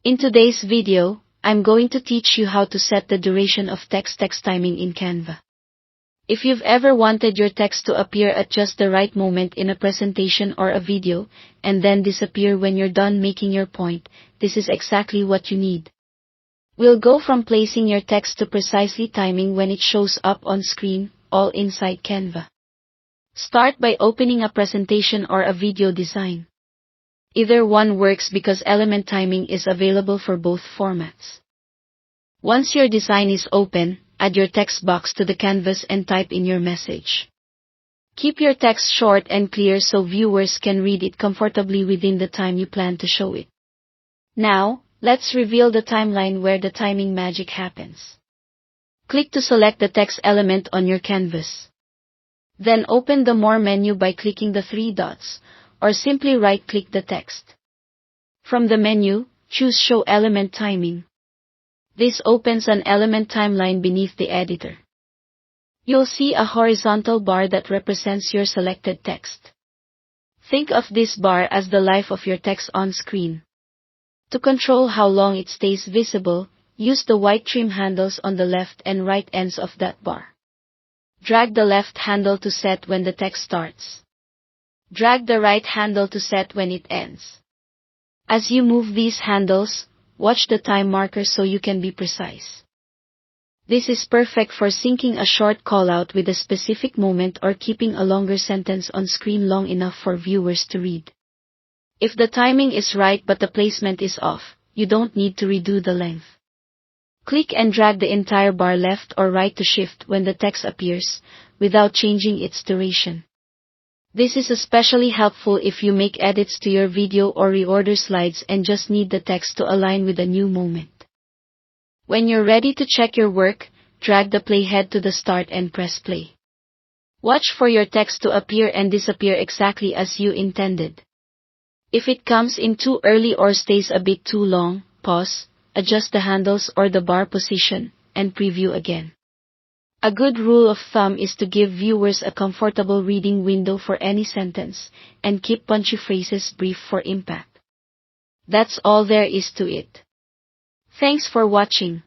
In today's video, I'm going to teach you how to set the duration of text timing in Canva. If you've ever wanted your text to appear at just the right moment in a presentation or a video, and then disappear when you're done making your point, this is exactly what you need. We'll go from placing your text to precisely timing when it shows up on screen, all inside Canva. Start by opening a presentation or a video design. Either one works because element timing is available for both formats. Once your design is open, add your text box to the canvas and type in your message. Keep your text short and clear so viewers can read it comfortably within the time you plan to show it. Now, let's reveal the timeline where the timing magic happens. Click to select the text element on your canvas. Then open the More menu by clicking the three dots, or simply right-click the text. From the menu, choose Show Element Timing. This opens an element timeline beneath the editor. You'll see a horizontal bar that represents your selected text. Think of this bar as the life of your text on screen. To control how long it stays visible, use the white trim handles on the left and right ends of that bar. Drag the left handle to set when the text starts. Drag the right handle to set when it ends. As you move these handles, watch the time marker so you can be precise. This is perfect for syncing a short callout with a specific moment or keeping a longer sentence on screen long enough for viewers to read. If the timing is right but the placement is off, you don't need to redo the length. Click and drag the entire bar left or right to shift when the text appears, without changing its duration. This is especially helpful if you make edits to your video or reorder slides and just need the text to align with a new moment. When you're ready to check your work, drag the playhead to the start and press play. Watch for your text to appear and disappear exactly as you intended. If it comes in too early or stays a bit too long, pause, adjust the handles or the bar position, and preview again. A good rule of thumb is to give viewers a comfortable reading window for any sentence, and keep punchy phrases brief for impact. That's all there is to it. Thanks for watching.